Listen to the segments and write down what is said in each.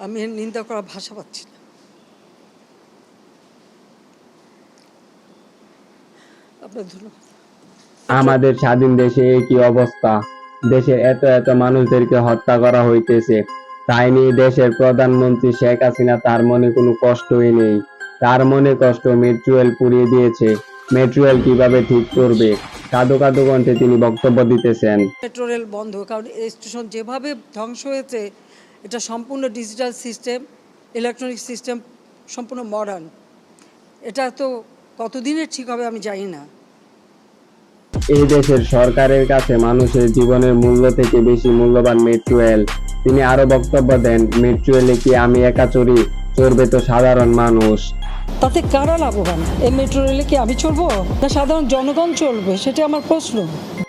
আমি এর নিন্দা করার ভাষা পাচ্ছি না। আপনার ধন্যবাদ। আমাদের স্বাধীন দেশে কি অবস্থা, দেশের এত এত মানুষদেরকে হত্যা করা হইতেছে, তাই নিয়ে দেশের প্রধানমন্ত্রী শেখ হাসিনা তার মনে কোনো কষ্টই নেই। তার মনে কষ্ট মেট্রো রেল পুড়িয়ে দিয়েছে, মেট্রো রেল কিভাবে ঠিক করবে, কাঁদো কাঁদো কণ্ঠে তিনি বক্তব্য দিতেছেন। মেট্রো রেল বন্ধ, কারণ এই স্টেশন যেভাবে ধ্বংস হয়েছে এটা সম্পূর্ণ ডিজিটাল সিস্টেম, ইলেকট্রনিক সিস্টেম, সম্পূর্ণ মডার্ন। এটা তো কতদিনের ঠিক হবে আমি জানি না। এই দেশের সরকারের কাছে মানুষের জীবনের মূল্য থেকে বেশি মূল্যবান মেট্রো রেল। তিনি আরো বক্তব্য দেন, মেট্রো রেলে কি আমি একা চড়ি, চড়বে তো সাধারণ মানুষ। তাতে কারা লাভবান? এই মেট্রো রেলে কি আমি চলবো না সাধারণ জনগণ চলবে, সেটা আমার প্রশ্ন।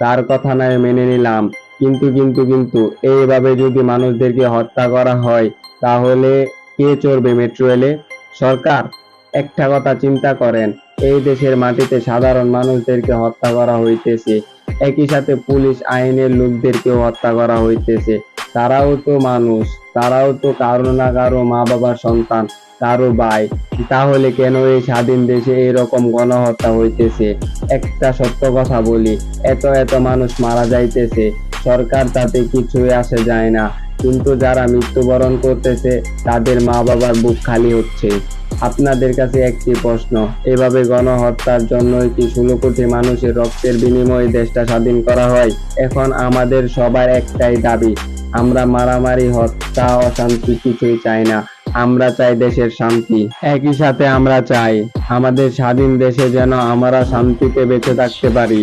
তার কথা নয় মেনে নিলাম, কিন্তু এইভাবে যদি মানুষদেরকে হত্যা করা হয় তাহলে কে চড়বে মেট্রো রেলে? সরকার? একটা কথা চিন্তা করেন, এই দেশের মাটিতে সাধারণ মানুষদেরকে হত্যা করা হইতেছে, একই সাথে পুলিশ আইনের লোকদেরকেও হত্যা করা হইতেছে। তারাও তো মানুষ, তারাও তো কারো না কারো মা বাবার সন্তান, কারো ভাই। তাহলে কেন এই স্বাধীন দেশে এরকম গণহত্যা হইতেছে? একটা সত্য কথা বলি, এত এত মানুষ মারা যাইতেছে, সরকার তাতে কিছুই আসে যায় না, কিন্তু যারা মৃত্যুবরণ করতেছে তাদের মা বাবার বুক খালি হচ্ছে। আপনাদের কাছে একটি প্রশ্ন, এভাবে গণহত্যার জন্যই কি 16 কোটি মানুষের রক্তের বিনিময়ে দেশটা স্বাধীন করা হয়? এখন আমাদের সবার একটাই দাবি, আমরা মারামারি, হত্যা, অশান্তি কিছুই চাই না, আমরা চাই দেশের শান্তি। একই সাথে আমরা চাই আমাদের স্বাধীন দেশে যেন আমরা শান্তিতে বেঁচে থাকতে পারি।